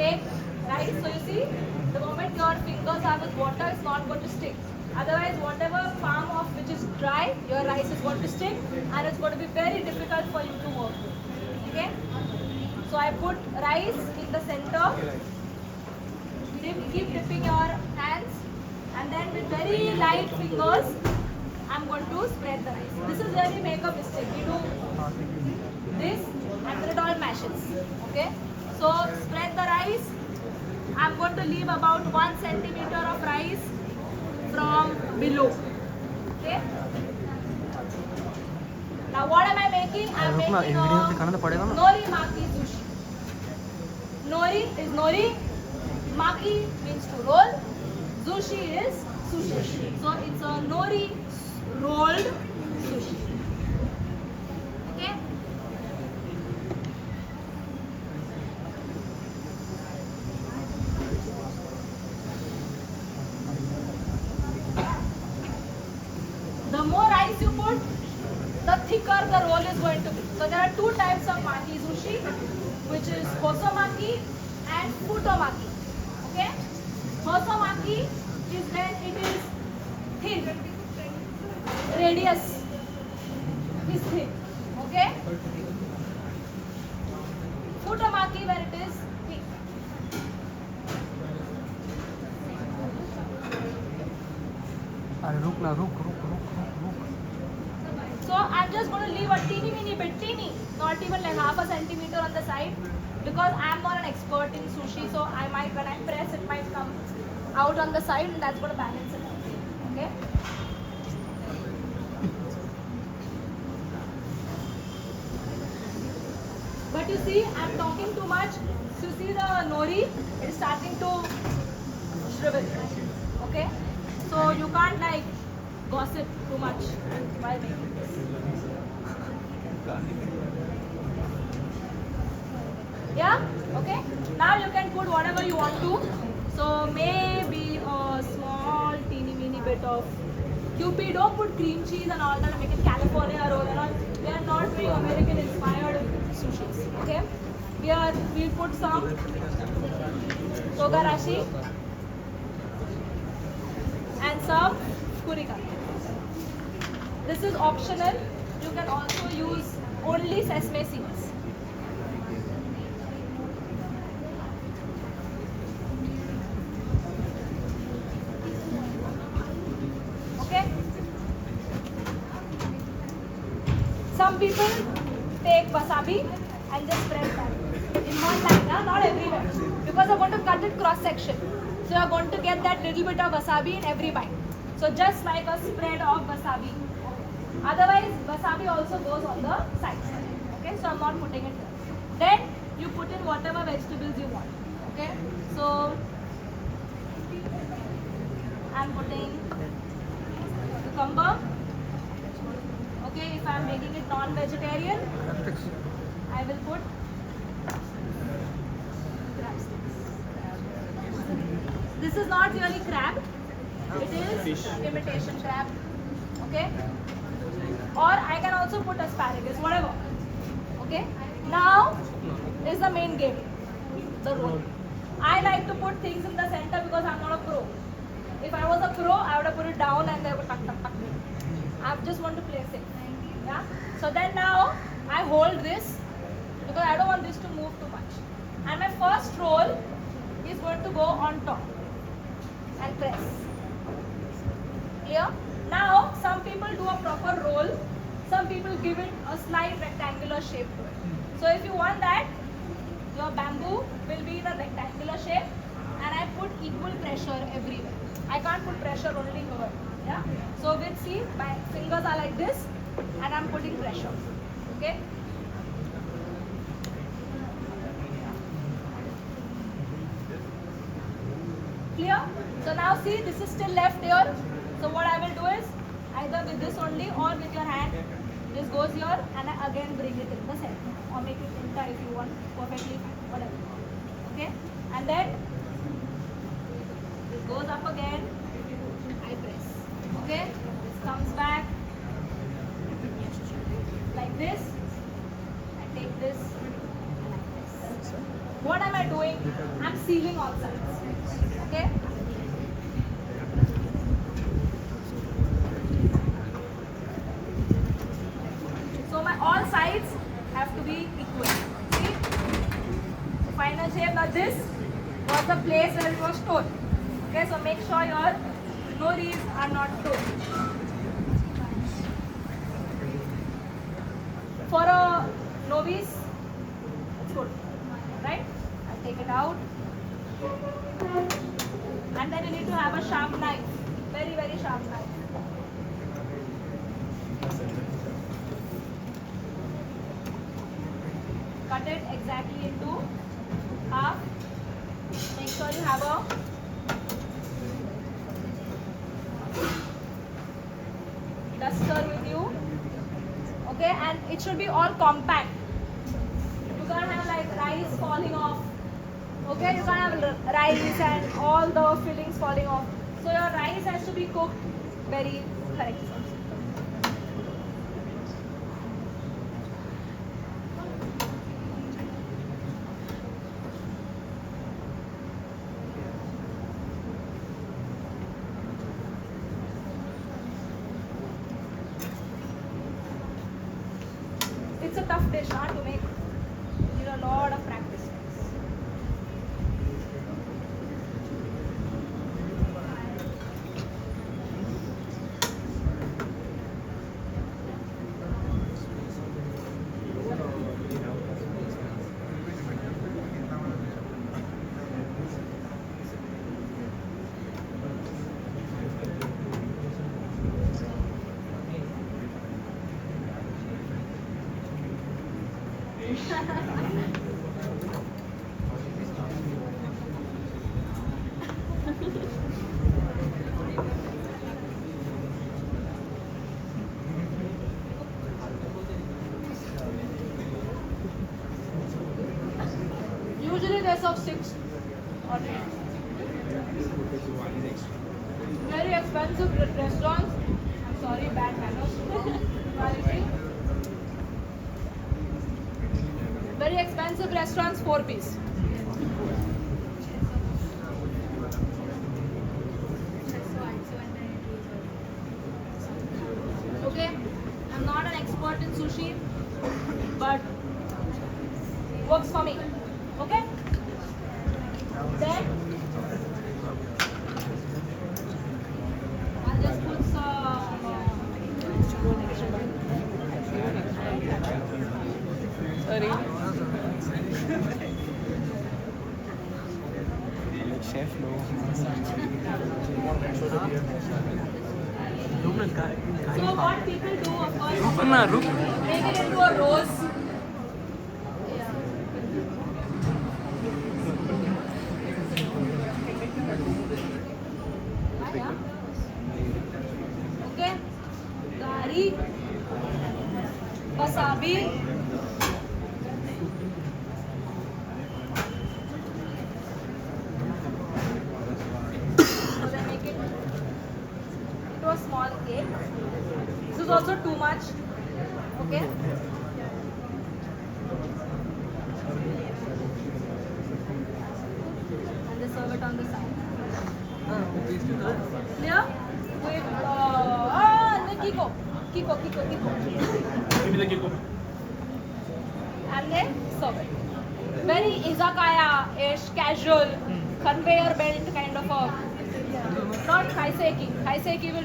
take rice. So you see, the moment your fingers are with water, it's not going to stick. Otherwise, whatever palm of which is dry, your rice is going to stick, and it's going to be very difficult for you to work with. Okay? So I put rice in the center. Keep dipping your hands, and then with very light fingers, I'm going to spread the rice. This is where we make a mistake. We do this and then it all mashes. Okay? So spread the rice. I'm going to leave about 1 centimeter of rice from below. Okay? Now what am I making? I'm making a nori maki sushi. Nori is nori. Maki means to roll. Sushi is sushi. So it's a nori rolled sushi. Okay? The more rice you put, the thicker the roll is going to be. So there are two types of maki sushi, which is hosomaki and futomaki. Okay? Hosomaki is when it is thin. Radius is thin. Okay? Futomaki where it is thick. So I'm just going to leave a teeny bit, not even like half a centimeter on the side, because I'm not an expert in sushi, so I might, when I press, it might come out on the side, and that's going to balance it out. Okay? But you see, I'm talking too much. So you see the nori, it is starting to shrivel. Okay? So you can't like gossip too much while making this. Yeah? Okay? Now you can put whatever you want to. So maybe a small teeny bit of QP. Don't put cream cheese and all that and make it California roll and all. We are not very American inspired sushis. Okay? Here we'll put some togarashi and some kurikara. This is optional. You can also use only sesame seeds. Okay? Some people take wasabi and just spread that in one line, not everywhere, because I'm going to cut it cross section. So you're going to get that little bit of wasabi in every bite. So just like a spread of wasabi. Otherwise, wasabi also goes on the sides. Okay, so I'm not putting it there. Then you put in whatever vegetables you want. Okay, so I'm putting cucumber. Okay, if I'm making it non-vegetarian, I will put crab sticks. This is not really crab. It is imitation crab. Okay. Or I can also put asparagus, whatever. Okay. Now is the main game, the roll. I like to put things in the center because I'm not a pro. If I was a pro, I would have put it down and they would tuck. I just want to play safe. Yeah. So then now I hold this because I don't want this to move too much. And my first roll is going to go on top and press. Clear? Now some people do a proper roll. Some people give it a slight rectangular shape to it. So if you want that, your bamboo will be in a rectangular shape, and I put equal pressure everywhere. I can't put pressure only here. Yeah. So with see, my fingers are like this, and I'm putting pressure. Okay. Clear? So now see, this is still left here. So what I will do is either with this only or with your hand. This goes here, and I again bring it in the center, or make it inta if you want, perfectly fine, whatever. Okay, and then this goes up again. I press. Okay, this comes back like this. I take this and I press. What am I doing? I'm sealing all sides. Okay? So my all sides have to be equal. See? Final shape. Now this was the place where it was stored. Okay, so make sure your noris are not stored. For a novice, it's good, right? I'll take it out. And then you need to have a sharp knife, very, very sharp knife. Cut it exactly into half. Make sure you have a duster with you. Okay, and it should be all compact. You can't have like rice falling off. Okay, you can't have rice and all the fillings falling off. So your rice has to be cooked very correctly. It's a tough dish to make. You need a lot of practice. Usually they serve 6 or 8. Very expensive restaurants. I'm sorry, bad manners. Quality. Very expensive restaurants, 4-piece. Okay, I'm not an expert in sushi, but works for me. Okay? Then I'll just put some Sorry. Chef no. So what people do, of course, make it into a rose. Okay, gari, wasabi, so then make it into a small cake. This is also too much. Okay. And they serve it on the side. Clear? With Kiko. Give me the Kiko. And then serve it. Very izakaya-ish, casual, conveyor belt kind of a. Not kaiseki. Kaiseki will